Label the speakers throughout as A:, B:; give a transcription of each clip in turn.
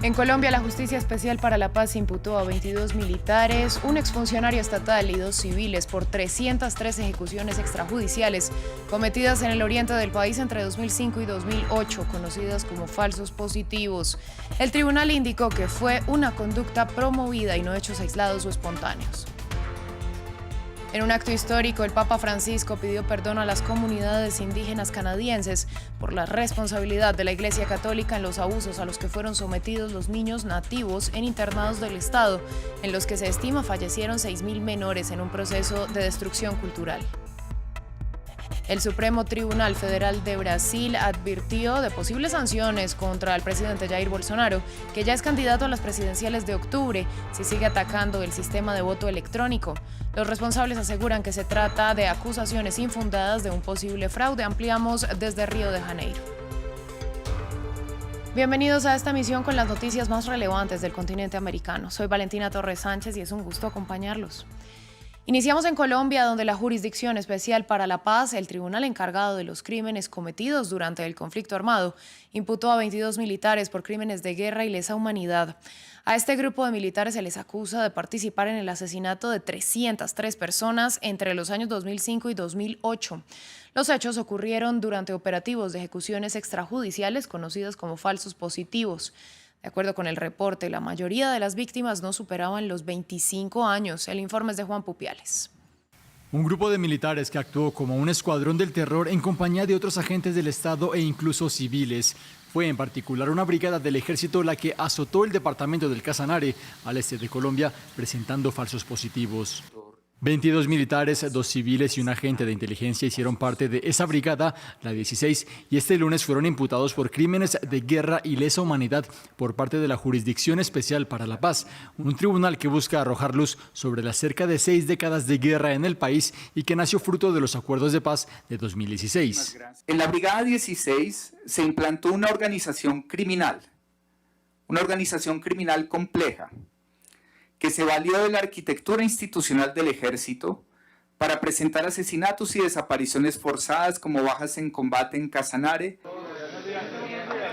A: En Colombia, la Justicia Especial para la Paz imputó a 22 militares, un exfuncionario estatal y 2 civiles por 303 ejecuciones extrajudiciales cometidas en el oriente del país entre 2005 y 2008, conocidas como falsos positivos. El tribunal indicó que fue una conducta promovida y no hechos aislados o espontáneos. En un acto histórico, el Papa Francisco pidió perdón a las comunidades indígenas canadienses por la responsabilidad de la Iglesia Católica en los abusos a los que fueron sometidos los niños nativos en internados del Estado, en los que se estima fallecieron 6.000 menores en un proceso de destrucción cultural. El Supremo Tribunal Federal de Brasil advirtió de posibles sanciones contra el presidente Jair Bolsonaro, que ya es candidato a las presidenciales de octubre, si sigue atacando el sistema de voto electrónico. Los responsables aseguran que se trata de acusaciones infundadas de un posible fraude. Ampliamos desde Río de Janeiro. Bienvenidos a esta emisión con las noticias más relevantes del continente americano. Soy Valentina Torres Sánchez y es un gusto acompañarlos. Iniciamos en Colombia, donde la Jurisdicción Especial para la Paz, el tribunal encargado de los crímenes cometidos durante el conflicto armado, imputó a 22 militares por crímenes de guerra y lesa humanidad. A este grupo de militares se les acusa de participar en el asesinato de 303 personas entre los años 2005 y 2008. Los hechos ocurrieron durante operativos de ejecuciones extrajudiciales conocidos como falsos positivos. De acuerdo con el reporte, la mayoría de las víctimas no superaban los 25 años. El informe es de Juan Pupiales.
B: Un grupo de militares que actuó como un escuadrón del terror en compañía de otros agentes del Estado e incluso civiles. Fue en particular una brigada del ejército la que azotó el departamento del Casanare, al este de Colombia, presentando falsos positivos. 22 militares, 2 civiles y un agente de inteligencia hicieron parte de esa brigada, la 16, y este lunes fueron imputados por crímenes de guerra y lesa humanidad por parte de la Jurisdicción Especial para la Paz, un tribunal que busca arrojar luz sobre las cerca de 6 décadas de guerra en el país y que nació fruto de los acuerdos de paz de 2016.
C: En la brigada 16 se implantó una organización criminal compleja, que se valió de la arquitectura institucional del ejército para presentar asesinatos y desapariciones forzadas como bajas en combate en Casanare.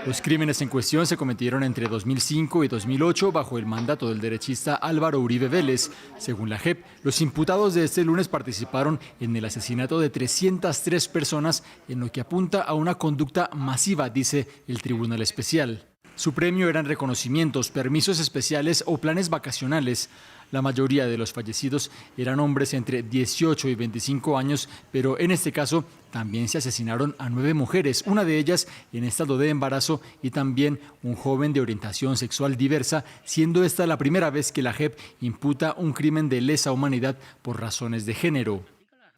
B: Los crímenes en cuestión se cometieron entre 2005 y 2008 bajo el mandato del derechista Álvaro Uribe Vélez. Según la JEP, los imputados de este lunes participaron en el asesinato de 303 personas, en lo que apunta a una conducta masiva, dice el Tribunal Especial. Su premio eran reconocimientos, permisos especiales o planes vacacionales. La mayoría de los fallecidos eran hombres entre 18 y 25 años, pero en este caso también se asesinaron a 9 mujeres, una de ellas en estado de embarazo y también un joven de orientación sexual diversa, siendo esta la primera vez que la JEP imputa un crimen de lesa humanidad por razones de género.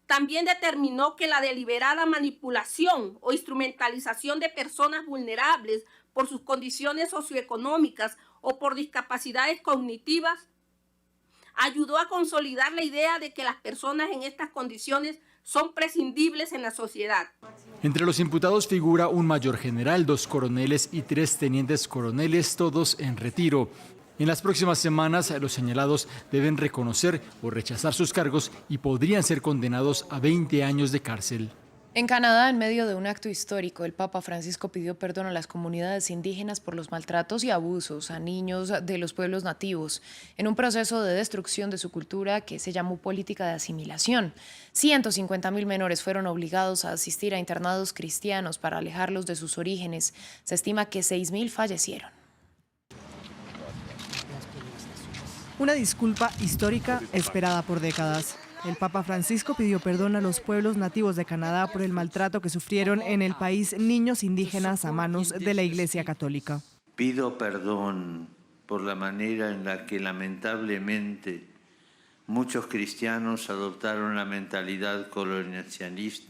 D: También determinó que la deliberada manipulación o instrumentalización de personas vulnerables por sus condiciones socioeconómicas o por discapacidades cognitivas ayudó a consolidar la idea de que las personas en estas condiciones son prescindibles en la sociedad.
B: Entre los imputados figura un mayor general, 2 coroneles y 3 tenientes coroneles, todos en retiro. En las próximas semanas, los señalados deben reconocer o rechazar sus cargos y podrían ser condenados a 20 años de cárcel.
A: En Canadá, en medio de un acto histórico, el Papa Francisco pidió perdón a las comunidades indígenas por los maltratos y abusos a niños de los pueblos nativos, en un proceso de destrucción de su cultura que se llamó política de asimilación. 150.000 menores fueron obligados a asistir a internados cristianos para alejarlos de sus orígenes. Se estima que 6.000 fallecieron.
E: Una disculpa histórica esperada por décadas. El Papa Francisco pidió perdón a los pueblos nativos de Canadá por el maltrato que sufrieron en el país niños indígenas a manos de la Iglesia Católica.
F: Pido perdón por la manera en la que lamentablemente muchos cristianos adoptaron la mentalidad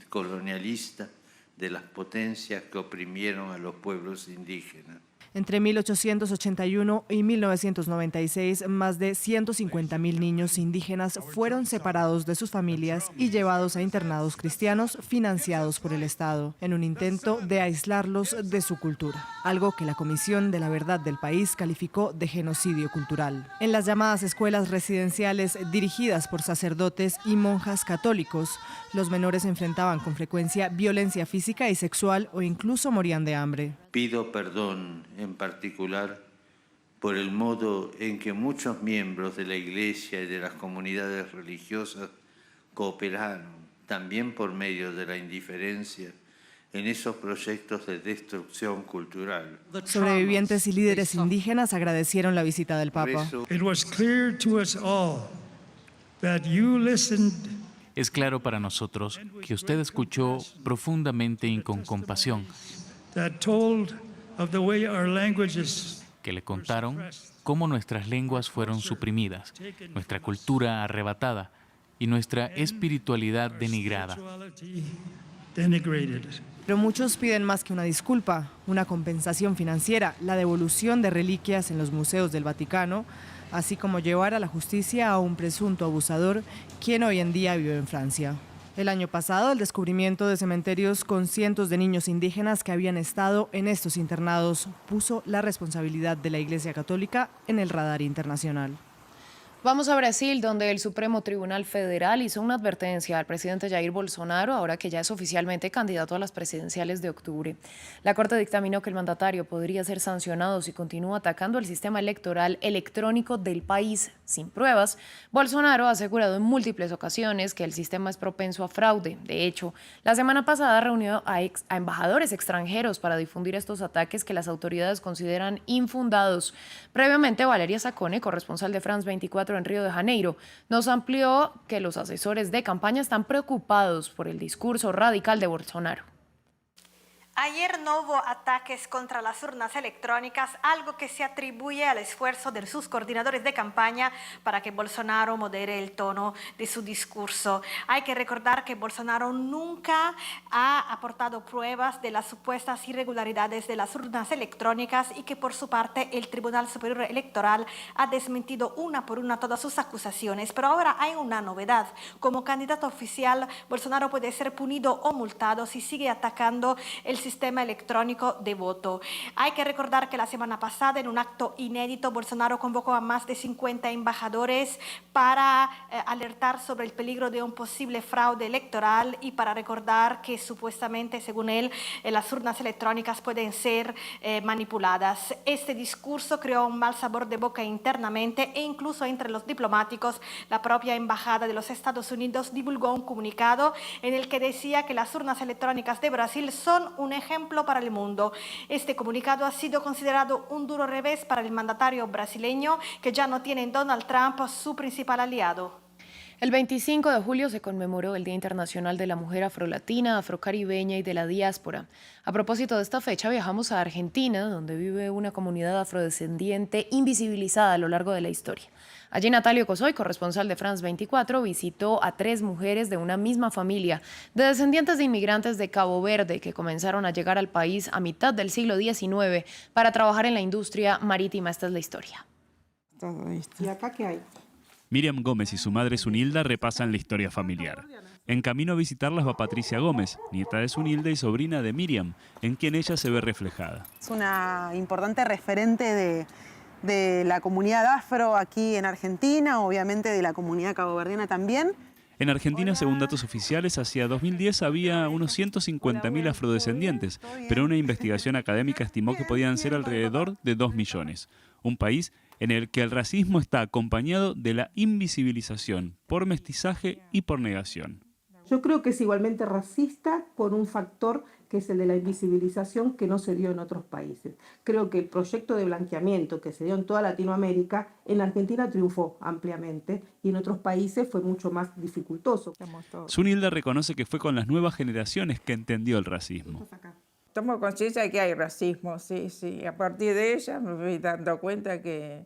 F: colonialista de las potencias que oprimieron a los pueblos indígenas.
E: Entre 1881 y 1996, más de 150.000 niños indígenas fueron separados de sus familias y llevados a internados cristianos financiados por el Estado, en un intento de aislarlos de su cultura, algo que la Comisión de la Verdad del país calificó de genocidio cultural. En las llamadas escuelas residenciales dirigidas por sacerdotes y monjas católicos, los menores enfrentaban con frecuencia violencia física y sexual o incluso morían de hambre.
F: Pido perdón en particular por el modo en que muchos miembros de la Iglesia y de las comunidades religiosas cooperaron, también por medio de la indiferencia, en esos proyectos de destrucción cultural.
E: Sobrevivientes y líderes indígenas agradecieron la visita del Papa.
G: Es claro para nosotros que usted escuchó profundamente y con compasión, que le contaron cómo nuestras lenguas fueron suprimidas, nuestra cultura arrebatada y nuestra espiritualidad denigrada.
E: Pero muchos piden más que una disculpa, una compensación financiera, la devolución de reliquias en los museos del Vaticano, así como llevar a la justicia a un presunto abusador, quien hoy en día vive en Francia. El año pasado, el descubrimiento de cementerios con cientos de niños indígenas que habían estado en estos internados puso la responsabilidad de la Iglesia Católica en el radar internacional.
A: Vamos a Brasil, donde el Supremo Tribunal Federal hizo una advertencia al presidente Jair Bolsonaro, ahora que ya es oficialmente candidato a las presidenciales de octubre. La Corte dictaminó que el mandatario podría ser sancionado si continúa atacando el sistema electoral electrónico del país sin pruebas. Bolsonaro ha asegurado en múltiples ocasiones que el sistema es propenso a fraude. De hecho, la semana pasada reunió a embajadores extranjeros para difundir estos ataques que las autoridades consideran infundados. Previamente, Valeria Sacone, corresponsal de France 24 en Río de Janeiro, nos amplió que los asesores de campaña están preocupados por el discurso radical de Bolsonaro.
H: Ayer no hubo ataques contra las urnas electrónicas, algo que se atribuye al esfuerzo de sus coordinadores de campaña para que Bolsonaro modere el tono de su discurso. Hay que recordar que Bolsonaro nunca ha aportado pruebas de las supuestas irregularidades de las urnas electrónicas y que por su parte el Tribunal Superior Electoral ha desmentido una por una todas sus acusaciones. Pero ahora hay una novedad. Como candidato oficial, Bolsonaro puede ser punido o multado si sigue atacando el sistema electrónico de voto. Hay que recordar que la semana pasada, en un acto inédito, Bolsonaro convocó a más de 50 embajadores para alertar sobre el peligro de un posible fraude electoral y para recordar que supuestamente, según él, las urnas electrónicas pueden ser manipuladas. Este discurso creó un mal sabor de boca internamente e incluso entre los diplomáticos. La propia Embajada de los Estados Unidos divulgó un comunicado en el que decía que las urnas electrónicas de Brasil son un ejemplo para el mundo. Este comunicado ha sido considerado un duro revés para el mandatario brasileño, que ya no tiene en Donald Trump su principal aliado.
A: El 25 de julio se conmemoró el Día Internacional de la Mujer Afrolatina, Afrocaribeña y de la Diáspora. A propósito de esta fecha, viajamos a Argentina, donde vive una comunidad afrodescendiente invisibilizada a lo largo de la historia. Allí Natalio Cosoy, corresponsal de France 24, visitó a 3 mujeres de una misma familia, de descendientes de inmigrantes de Cabo Verde, que comenzaron a llegar al país a mitad del siglo XIX para trabajar en la industria marítima. Esta es la historia.
I: ¿Y acá qué hay?
J: Miriam Gómez y su madre Sunilda repasan la historia familiar. En camino a visitarlas va Patricia Gómez, nieta de Sunilda y sobrina de Miriam, en quien ella se ve reflejada.
I: Es una importante referente de la comunidad afro aquí en Argentina, obviamente de la comunidad caboverdiana también.
J: En Argentina, según datos oficiales, hacia 2010 había unos 150.000 afrodescendientes, pero una investigación académica estimó que podían ser alrededor de 2 millones. Un país en el que el racismo está acompañado de la invisibilización por mestizaje y por negación.
K: Yo creo que es igualmente racista por un factor que es el de la invisibilización que no se dio en otros países. Creo que el proyecto de blanqueamiento que se dio en toda Latinoamérica, en Argentina triunfó ampliamente y en otros países fue mucho más dificultoso.
J: Sunilda reconoce que fue con las nuevas generaciones que entendió el racismo.
L: Tomo conciencia de que hay racismo, sí. A partir de ella me voy dando cuenta que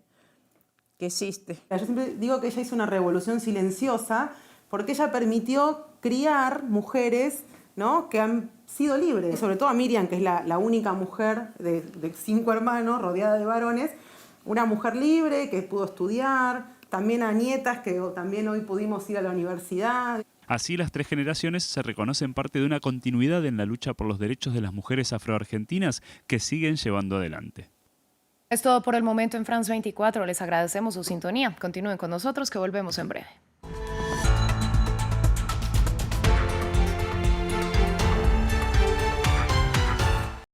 L: existe.
I: Yo siempre digo que ella hizo una revolución silenciosa porque ella permitió criar mujeres, ¿no?, que han sido libres. Y sobre todo a Miriam, que es la única mujer de 5 hermanos rodeada de varones, una mujer libre que pudo estudiar, también a nietas que también hoy pudimos ir a la universidad.
J: Así, las 3 generaciones se reconocen parte de una continuidad en la lucha por los derechos de las mujeres afroargentinas que siguen llevando adelante.
A: Es todo por el momento en France 24. Les agradecemos su sintonía. Continúen con nosotros, que volvemos en breve.